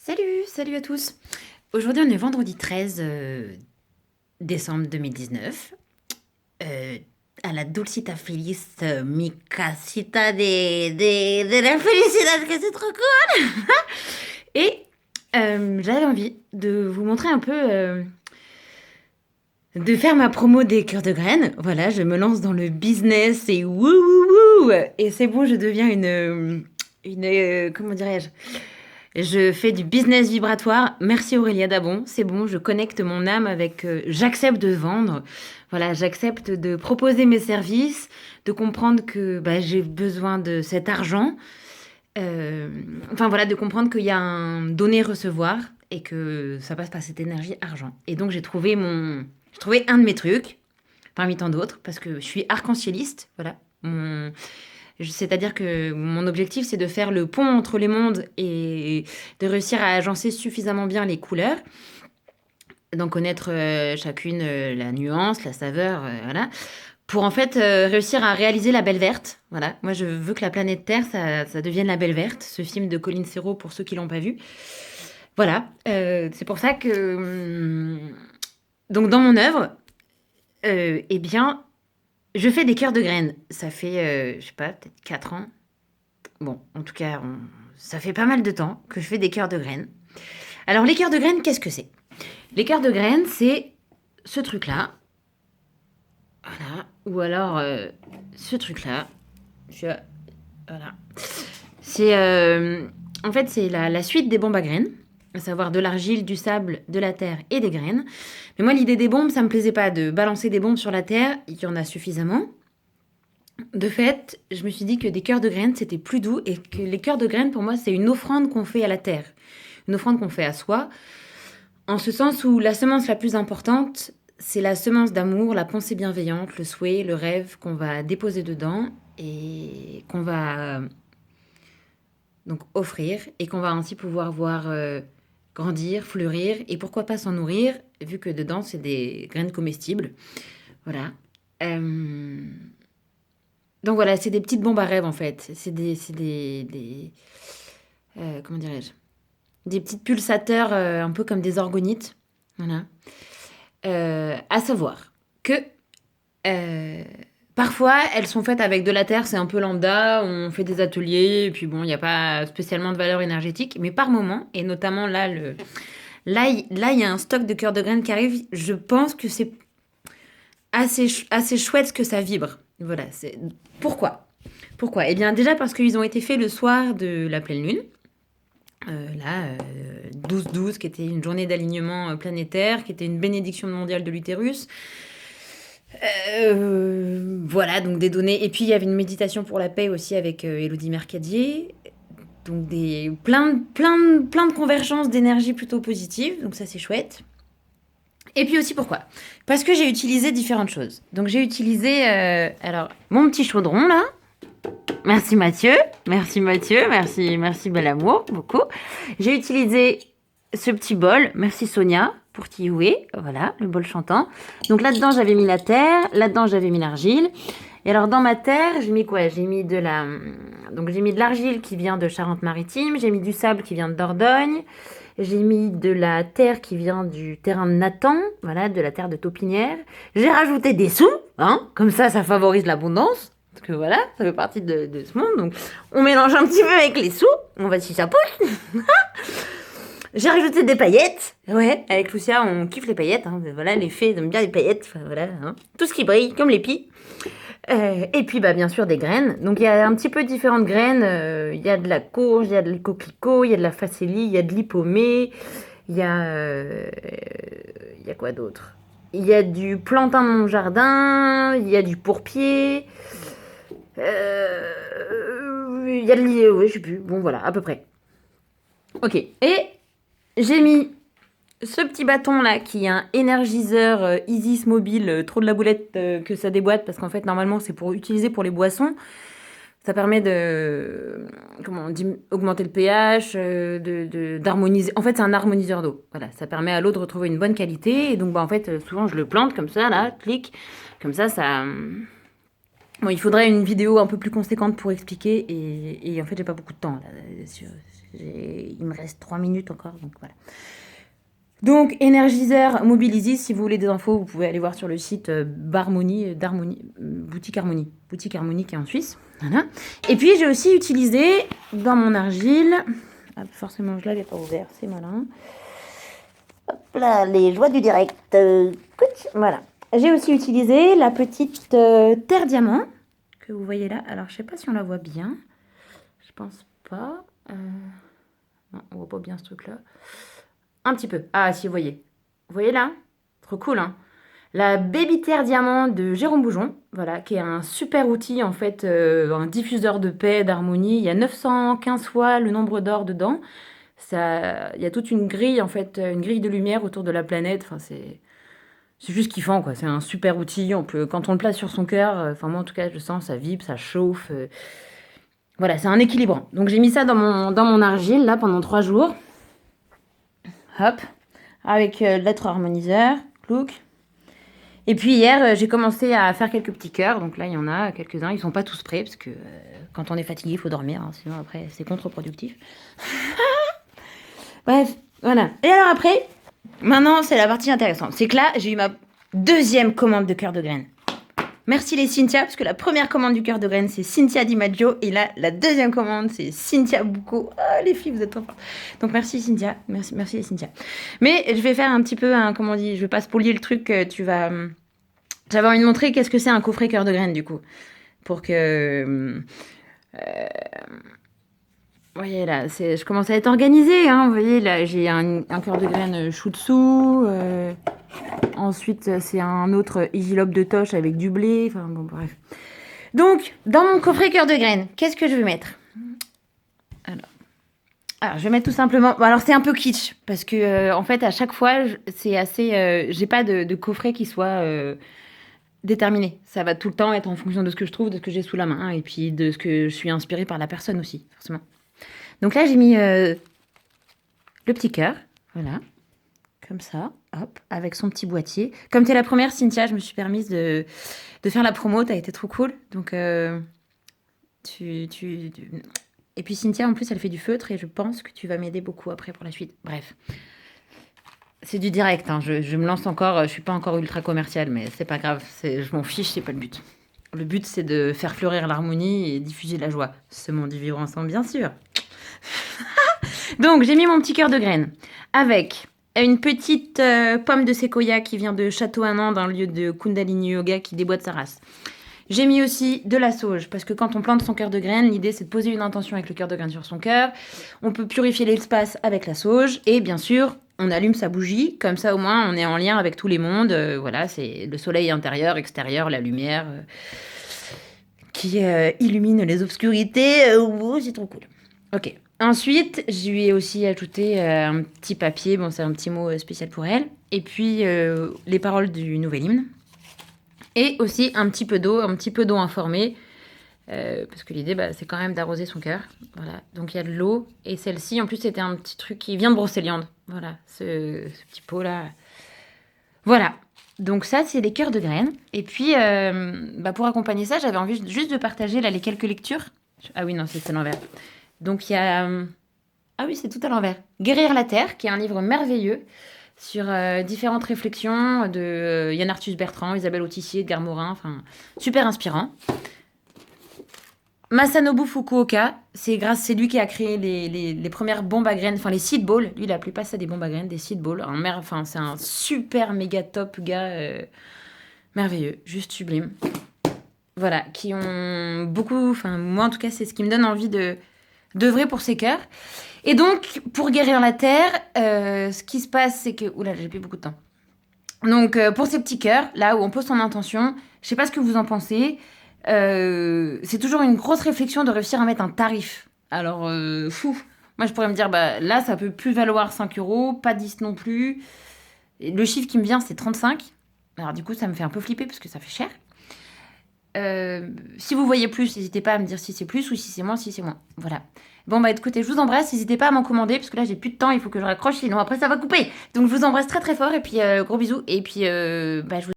Salut à tous. Aujourd'hui, on est vendredi 13 décembre 2019. Euh, a la dulcita feliz, mi casita de la felicidad, que c'est trop cool. Et j'avais envie de vous montrer un peu, de faire ma promo des cœurs de graines. Voilà, je me lance dans le business et wouh wouh wouh. Et c'est bon, je deviens comment dirais-je? Je fais du business vibratoire. Merci Aurélia Dabon. C'est bon, je connecte mon âme avec. J'accepte de vendre. Voilà, j'accepte de proposer mes services, de comprendre que bah, j'ai besoin de cet argent. Enfin voilà, de comprendre qu'il y a un donner-recevoir et que ça passe par cette énergie argent. Et donc j'ai trouvé un de mes trucs parmi tant d'autres parce que je suis arc-en-cieliste. Voilà, c'est-à-dire que mon objectif, c'est de faire le pont entre les mondes et de réussir à agencer suffisamment bien les couleurs, d'en connaître chacune la nuance, la saveur, voilà, pour en fait réussir à réaliser la Belle Verte. Voilà, moi je veux que la planète Terre, ça devienne la Belle Verte, ce film de Colin Serrault pour ceux qui l'ont pas vu. Voilà, c'est pour ça que donc dans mon œuvre, eh bien, je fais des cœurs de graines. Ça fait, je sais pas, peut-être 4 ans. Bon, en tout cas, ça fait pas mal de temps que je fais des cœurs de graines. Alors, les cœurs de graines, qu'est-ce que c'est? Les cœurs de graines, c'est ce truc-là. Voilà. Ou alors, ce truc-là. Voilà. C'est, en fait, c'est la suite des bombes à graines. À savoir de l'argile, du sable, de la terre et des graines. Mais moi, l'idée des bombes, ça me plaisait pas de balancer des bombes sur la terre. Il y en a suffisamment. De fait, je me suis dit que des cœurs de graines, c'était plus doux et que les cœurs de graines, pour moi, c'est une offrande qu'on fait à la terre, une offrande qu'on fait à soi, en ce sens où la semence la plus importante, c'est la semence d'amour, la pensée bienveillante, le souhait, le rêve qu'on va déposer dedans et qu'on va donc offrir et qu'on va ainsi pouvoir voir grandir, fleurir et pourquoi pas s'en nourrir, vu que dedans, c'est des graines comestibles. Voilà. Euh, Donc voilà, c'est des petites bombes à rêve en fait. Comment dirais-je? Des petites pulsateurs un peu comme des orgonites. Voilà. À savoir que euh, parfois elles sont faites avec de la terre, c'est un peu lambda. On fait des ateliers et puis bon, il n'y a pas spécialement de valeur énergétique. Mais par moment, et notamment là, là, il y a un stock de cœurs de graines qui arrive. Je pense que c'est assez chouette que ça vibre. Voilà, c'est pourquoi. Pourquoi? Eh bien, déjà parce qu'ils ont été faits le soir de la pleine lune. Là, 12-12, qui était une journée d'alignement planétaire, qui était une bénédiction mondiale de l'utérus. Voilà, donc des données. Et puis, il y avait une méditation pour la paix aussi avec Élodie Mercadier. Donc, plein de convergences d'énergie plutôt positive. Donc, ça, c'est chouette. Et puis aussi pourquoi? Parce que j'ai utilisé différentes choses. Donc j'ai utilisé alors mon petit chaudron là. Merci Mathieu, merci bel amour beaucoup. J'ai utilisé ce petit bol, merci Sonia pour Tioué, voilà le bol chantant. Donc là-dedans j'avais mis la terre, là-dedans j'avais mis l'argile. Et alors dans ma terre j'ai mis quoi? J'ai mis j'ai mis de l'argile qui vient de Charente-Maritime, j'ai mis du sable qui vient de Dordogne. J'ai mis de la terre qui vient du terrain de Nathan, voilà, de la terre de Taupinière. J'ai rajouté des sous, hein, comme ça favorise l'abondance. Parce que voilà, ça fait partie de ce monde. Donc, on mélange un petit peu avec les sous. On va si ça pousse. J'ai rajouté des paillettes. Ouais, avec Lucia, on kiffe les paillettes. Hein. Voilà, les fées aiment bien les paillettes. Enfin, voilà, hein. Tout ce qui brille, comme les pies. Et puis, bah, bien sûr, des graines. Donc, il y a un petit peu différentes graines. Il y a de la courge, il y a de coquelicot, il y a de la facélie, il y a de l'hypomée, il y a quoi d'autre? Il y a du plantain de mon jardin, il y a du pourpier, il y a de ouais, je sais plus. Bon, voilà, à peu près. Ok. Et j'ai mis ce petit bâton là qui est un énergiseur Isis mobile, trop de la boulette que ça déboîte parce qu'en fait normalement c'est pour utiliser pour les boissons. Ça permet de augmenter le pH, d'harmoniser. En fait, c'est un harmoniseur d'eau. Voilà, ça permet à l'eau de retrouver une bonne qualité. Et donc, bah, en fait, souvent je le plante comme ça, là, clic, comme ça. Bon, il faudrait une vidéo un peu plus conséquente pour expliquer. Et en fait, j'ai pas beaucoup de temps là, Il me reste 3 minutes encore, donc voilà. Donc, énergiseur Mobilisis, si vous voulez des infos, vous pouvez aller voir sur le site Boutique Harmonie qui est en Suisse. Voilà. Et puis, j'ai aussi utilisé dans mon argile, forcément je l'avais pas ouvert, c'est malin. Hop là, les joies du direct. Voilà. J'ai aussi utilisé la petite terre diamant que vous voyez là. Alors, je sais pas si on la voit bien. Je pense pas. Non, on voit pas bien ce truc-là. Un petit peu. Ah, si, vous voyez. Vous voyez là? Trop cool, hein? La Baby Terre Diamant de Jérôme Boujon, voilà, qui est un super outil, en fait, un diffuseur de paix, d'harmonie. Il y a 915 fois le nombre d'or dedans. Ça, il y a toute une grille, en fait, une grille de lumière autour de la planète. Enfin, c'est juste kiffant, quoi. C'est un super outil. Quand on le place sur son cœur, enfin, moi, en tout cas, je sens, ça vibre, ça chauffe. Voilà, c'est un équilibrant. Donc, j'ai mis ça dans mon argile, là, pendant 3 jours. Hop, avec l'être harmoniseur, look. Et puis hier, j'ai commencé à faire quelques petits cœurs. Donc là, il y en a quelques-uns. Ils sont pas tous prêts parce que quand on est fatigué, il faut dormir. Hein, sinon, après, c'est contre-productif. Bref, voilà. Et alors après, maintenant, c'est la partie intéressante. C'est que là, j'ai eu ma deuxième commande de cœur de graine. Merci les Cynthia, parce que la première commande du cœur de graine, c'est Cynthia Di Maggio. Et là, la deuxième commande, c'est Cynthia Boucaud. Ah, les filles, vous êtes trop fortes. Donc, merci Cynthia. Merci les Cynthia. Mais je vais faire un petit peu, comment on dit, je vais pas spolier le truc. J'avais envie de montrer qu'est-ce que c'est un coffret cœur de graine, du coup. Pour que... vous voyez là, je commence à être organisée. Hein, vous voyez là, j'ai un cœur de graine Shutsu. Ensuite, c'est un autre Igilobe de Toche avec du blé. Enfin, bon, bref. Donc, dans mon coffret cœur de graines, qu'est-ce que je vais mettre? Alors, je vais mettre tout simplement... Bon, alors, c'est un peu kitsch. Parce que, en fait, à chaque fois, c'est assez... j'ai pas de coffret qui soit déterminé. Ça va tout le temps être en fonction de ce que je trouve, de ce que j'ai sous la main. Et puis, de ce que je suis inspirée par la personne aussi, forcément. Donc là, j'ai mis le petit cœur. Voilà. Comme ça, hop, avec son petit boîtier. Comme tu es la première, Cynthia, je me suis permise de faire la promo. Tu as été trop cool. Donc, et puis Cynthia, en plus, elle fait du feutre et je pense que tu vas m'aider beaucoup après pour la suite. Bref. C'est du direct. Hein. Je me lance encore. Je suis pas encore ultra commerciale, mais c'est pas grave. Je m'en fiche, c'est pas le but. Le but, c'est de faire fleurir l'harmonie et diffuser la joie. Ce monde y vivre ensemble, bien sûr. Donc, j'ai mis mon petit cœur de graine avec... une petite pomme de séquoia qui vient de Château Anand, un lieu de Kundalini Yoga qui déboîte sa race. J'ai mis aussi de la sauge, parce que quand on plante son cœur de graine, l'idée c'est de poser une intention avec le cœur de graine sur son cœur. On peut purifier l'espace avec la sauge, et bien sûr, on allume sa bougie, comme ça au moins on est en lien avec tous les mondes. Voilà, c'est le soleil intérieur, extérieur, la lumière qui illumine les obscurités. C'est trop cool. Ok. Ensuite, je lui ai aussi ajouté un petit papier, bon c'est un petit mot spécial pour elle, et puis les paroles du nouvel hymne, et aussi un petit peu d'eau informée, parce que l'idée c'est quand même d'arroser son cœur. Voilà, donc il y a de l'eau, et celle-ci en plus c'était un petit truc qui vient de Brocéliande, voilà, ce petit pot là. Voilà, donc ça c'est des cœurs de graines, et puis pour accompagner ça j'avais envie juste de partager là les quelques lectures. Ah oui non c'est l'envers. Donc il y a... Ah oui, c'est tout à l'envers. Guérir la Terre, qui est un livre merveilleux sur différentes réflexions de Yann Arthus Bertrand, Isabelle Autissier, Edgar Morin, enfin, super inspirant. Masanobu Fukuoka, c'est lui qui a créé les premières bombes à graines, enfin les seed balls. Lui, il appelait pas ça des bombes à graines, des seed balls. Enfin, c'est un super méga top gars merveilleux, juste sublime. Voilà, qui ont beaucoup... Enfin, moi, en tout cas, c'est ce qui me donne envie d'œuvrer pour ces cœurs. Et donc, pour guérir la Terre, ce qui se passe, c'est que... Oula, j'ai plus beaucoup de temps. Donc, pour ces petits cœurs, là où on pose son intention, je sais pas ce que vous en pensez, c'est toujours une grosse réflexion de réussir à mettre un tarif. Alors, moi, je pourrais me dire, là, ça peut plus valoir 5 €, pas 10 non plus. Et le chiffre qui me vient, c'est 35. Alors, du coup, ça me fait un peu flipper parce que ça fait cher. Si vous voyez plus, n'hésitez pas à me dire si c'est plus ou si c'est moins, Voilà. Bon, écoutez, je vous embrasse. N'hésitez pas à m'en commander parce que là, j'ai plus de temps. Il faut que je raccroche, sinon après, ça va couper. Donc, je vous embrasse très, très fort. Et puis, gros bisous. Et puis, je vous